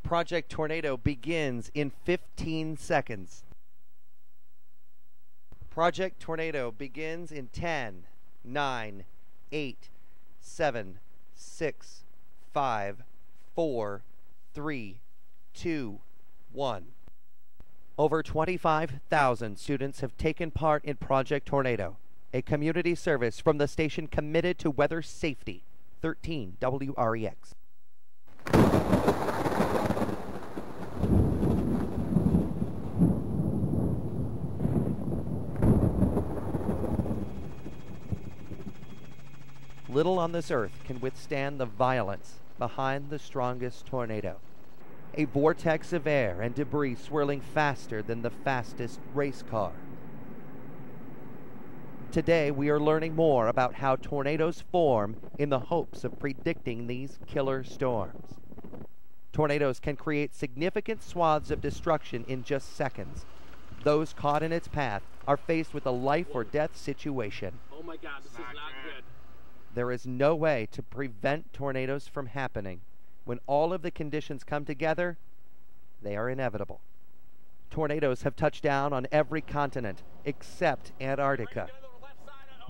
Project Tornado begins in 15 seconds. Project Tornado begins in 10, 9, 8, 7, 6, 5, 4, 3, 2, 1. Over 25,000 students have taken part in Project Tornado, a community service from the station committed to weather safety. 13 WREX. Little on this earth can withstand the violence behind the strongest tornado. A vortex of air and debris swirling faster than the fastest race car. Today we are learning more about how tornadoes form in the hopes of predicting these killer storms. Tornadoes can create significant swaths of destruction in just seconds. Those caught in its path are faced with a life or death situation. Oh my God, this is not good. There is no way to prevent tornadoes from happening. When all of the conditions come together, they are inevitable. Tornadoes have touched down on every continent except Antarctica.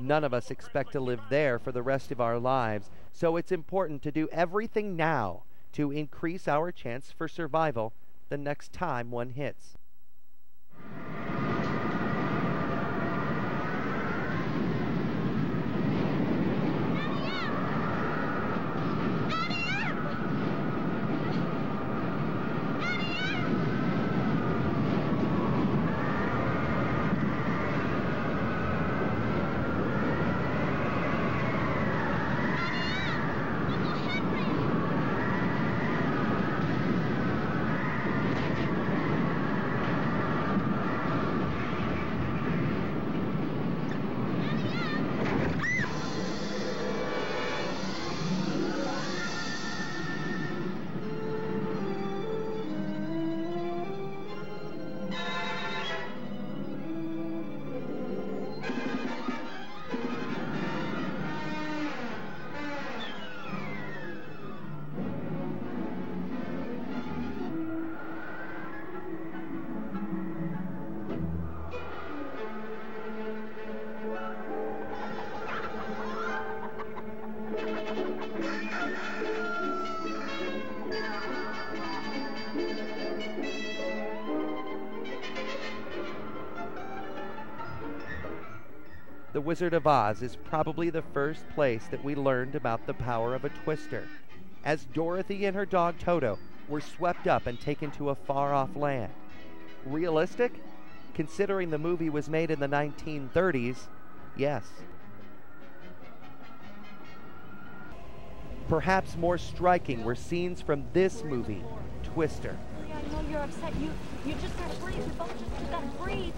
None of us expect to live there for the rest of our lives, so it's important to do everything now to increase our chance for survival the next time one hits. The Wizard of Oz is probably the first place that we learned about the power of a twister, as Dorothy and her dog Toto were swept up and taken to a far-off land. Realistic? Considering the movie was made in the 1930s, yes. Perhaps more striking were scenes from this movie, Twister. I know you're upset. You just gotta breathe. We both just gotta breathe.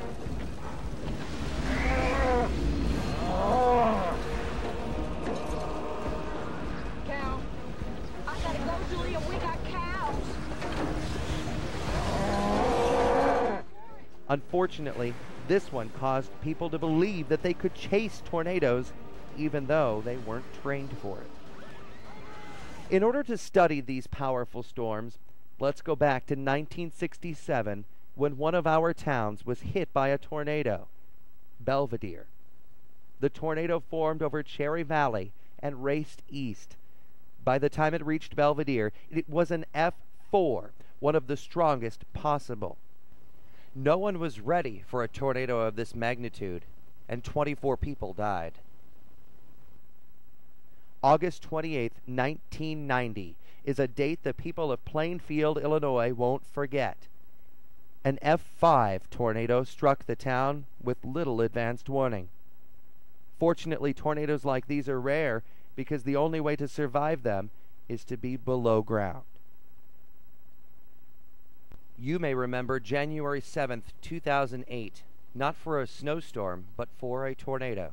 Cow. I gotta go, Julia. We got cows. Unfortunately, this one caused people to believe that they could chase tornadoes even though they weren't trained for it. In order to study these powerful storms, let's go back to 1967 when one of our towns was hit by a tornado, Belvedere. The tornado formed over Cherry Valley and raced east. By the time it reached Belvedere, it was an F4, one of the strongest possible. No one was ready for a tornado of this magnitude, and 24 people died. August 28, 1990, is a date the people of Plainfield, Illinois won't forget. An F5 tornado struck the town with little advanced warning. Fortunately, tornadoes like these are rare because the only way to survive them is to be below ground. You may remember January 7th, 2008, not for a snowstorm, but for a tornado.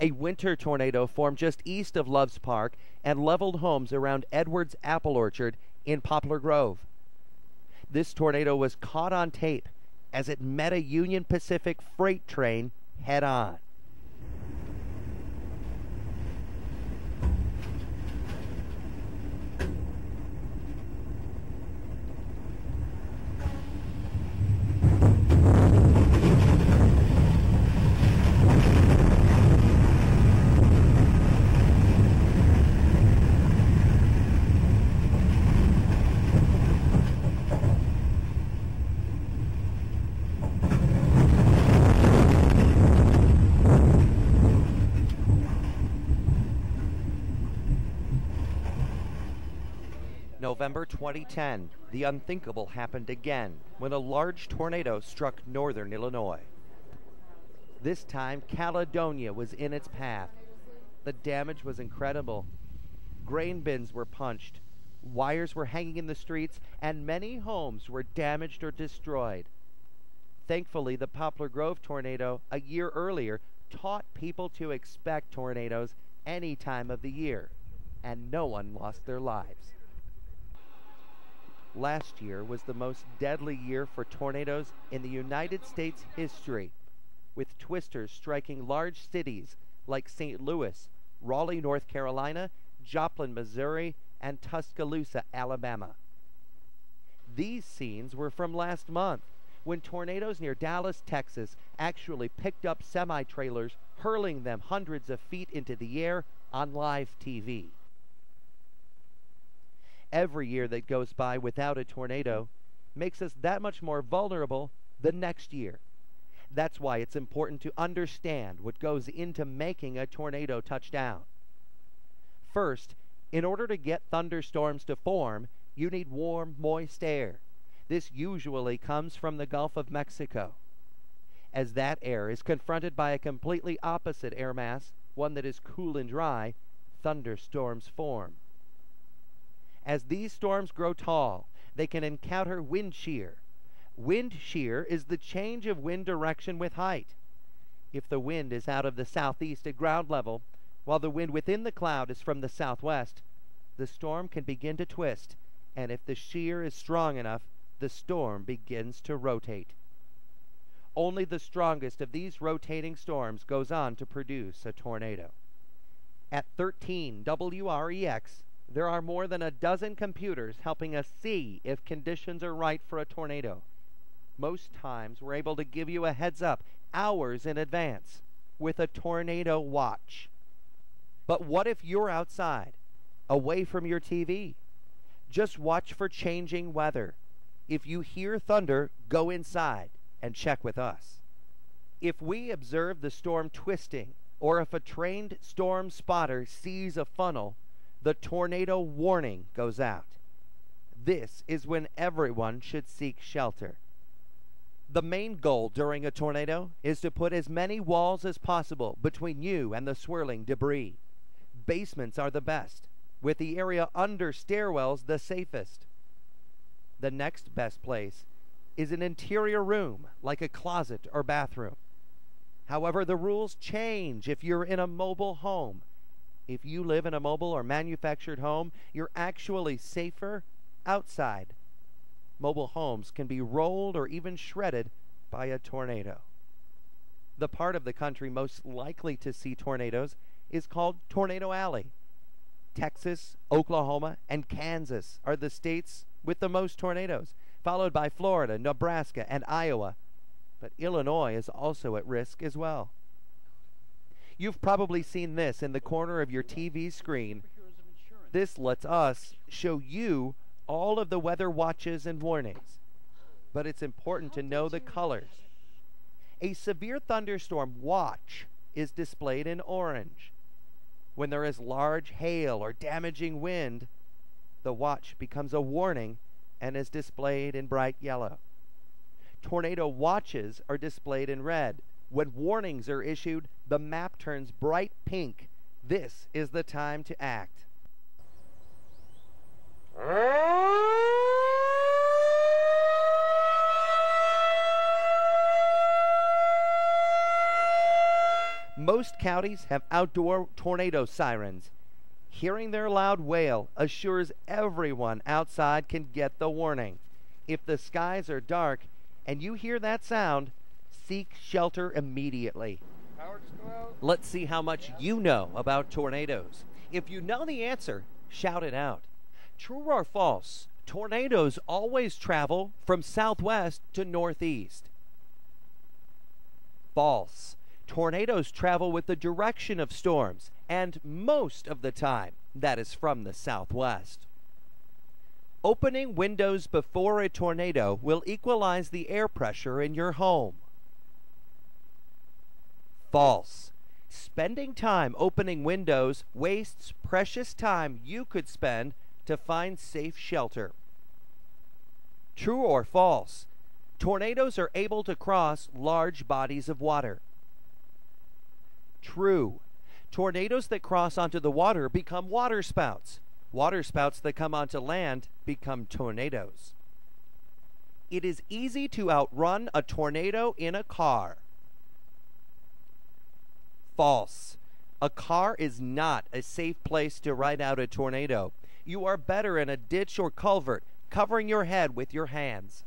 A winter tornado formed just east of Loves Park and leveled homes around Edwards Apple Orchard in Poplar Grove. This tornado was caught on tape as it met a Union Pacific freight train head-on. November 2010, the unthinkable happened again when a large tornado struck northern Illinois. This time, Caledonia was in its path. The damage was incredible. Grain bins were punched, wires were hanging in the streets, and many homes were damaged or destroyed. Thankfully, the Poplar Grove tornado a year earlier taught people to expect tornadoes any time of the year, and no one lost their lives. Last year was the most deadly year for tornadoes in the United States history, with twisters striking large cities like St. Louis, Raleigh, North Carolina, Joplin, Missouri, and Tuscaloosa, Alabama. These scenes were from last month, when tornadoes near Dallas, Texas, actually picked up semi-trailers, hurling them hundreds of feet into the air on live TV. Every year that goes by without a tornado makes us that much more vulnerable the next year. That's why it's important to understand what goes into making a tornado touch down. First, in order to get thunderstorms to form, you need warm, moist air. This usually comes from the Gulf of Mexico. As that air is confronted by a completely opposite air mass, one that is cool and dry, thunderstorms form. As these storms grow tall, they can encounter wind shear. Wind shear is the change of wind direction with height. If the wind is out of the southeast at ground level, while the wind within the cloud is from the southwest, the storm can begin to twist, and if the shear is strong enough, the storm begins to rotate. Only the strongest of these rotating storms goes on to produce a tornado. At 13 WREX, there are more than a dozen computers helping us see if conditions are right for a tornado. Most times, we're able to give you a heads up hours in advance with a tornado watch. But what if you're outside, away from your TV? Just watch for changing weather. If you hear thunder, go inside and check with us. If we observe the storm twisting, or if a trained storm spotter sees a funnel, the tornado warning goes out. This is when everyone should seek shelter. The main goal during a tornado is to put as many walls as possible between you and the swirling debris. Basements are the best, with the area under stairwells the safest. The next best place is an interior room, like a closet or bathroom. However, the rules change if you're in a mobile home. If you live in a mobile or manufactured home, you're actually safer outside. Mobile homes can be rolled or even shredded by a tornado. The part of the country most likely to see tornadoes is called Tornado Alley. Texas, Oklahoma, and Kansas are the states with the most tornadoes, followed by Florida, Nebraska, and Iowa. But Illinois is also at risk as well. You've probably seen this in the corner of your TV screen. This lets us show you all of the weather watches and warnings. But it's important to know the colors. A severe thunderstorm watch is displayed in orange. When there is large hail or damaging wind, the watch becomes a warning and is displayed in bright yellow. Tornado watches are displayed in red. When warnings are issued, the map turns bright pink. This is the time to act. Most counties have outdoor tornado sirens. Hearing their loud wail assures everyone outside can get the warning. If the skies are dark and you hear that sound, seek shelter immediately. Let's see how much you know about tornadoes. If you know the answer, shout it out. True or false? Tornadoes always travel from southwest to northeast. False. Tornadoes travel with the direction of storms, and most of the time, that is from the southwest. Opening windows before a tornado will equalize the air pressure in your home. False. Spending time opening windows wastes precious time you could spend to find safe shelter. True or false? Tornadoes are able to cross large bodies of water. True. Tornadoes that cross onto the water become waterspouts. Waterspouts that come onto land become tornadoes. It is easy to outrun a tornado in a car. False. A car is not a safe place to ride out a tornado. You are better in a ditch or culvert, covering your head with your hands.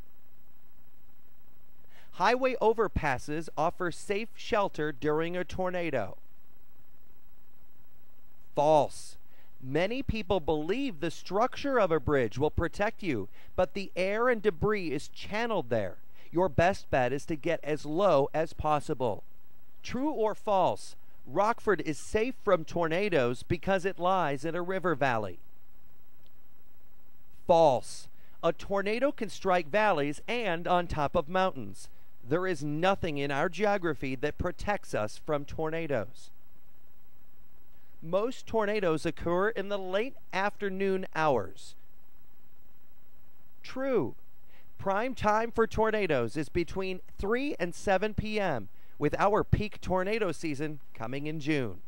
Highway overpasses offer safe shelter during a tornado. False. Many people believe the structure of a bridge will protect you, but the air and debris is channeled there. Your best bet is to get as low as possible. True or false? Rockford is safe from tornadoes because it lies in a river valley. False. A tornado can strike valleys and on top of mountains. There is nothing in our geography that protects us from tornadoes. Most tornadoes occur in the late afternoon hours. True. Prime time for tornadoes is between 3 and 7 p.m., with our peak tornado season coming in June.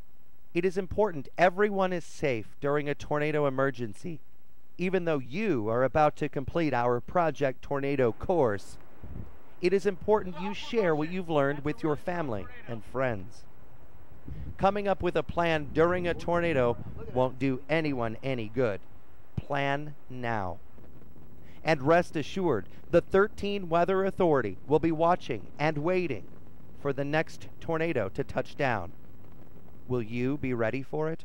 It is important everyone is safe during a tornado emergency. Even though you are about to complete our Project Tornado course, it is important you share what you've learned with your family and friends. Coming up with a plan during a tornado won't do anyone any good. Plan now. And rest assured, the 13 Weather Authority will be watching and waiting for the next tornado to touch down. Will you be ready for it?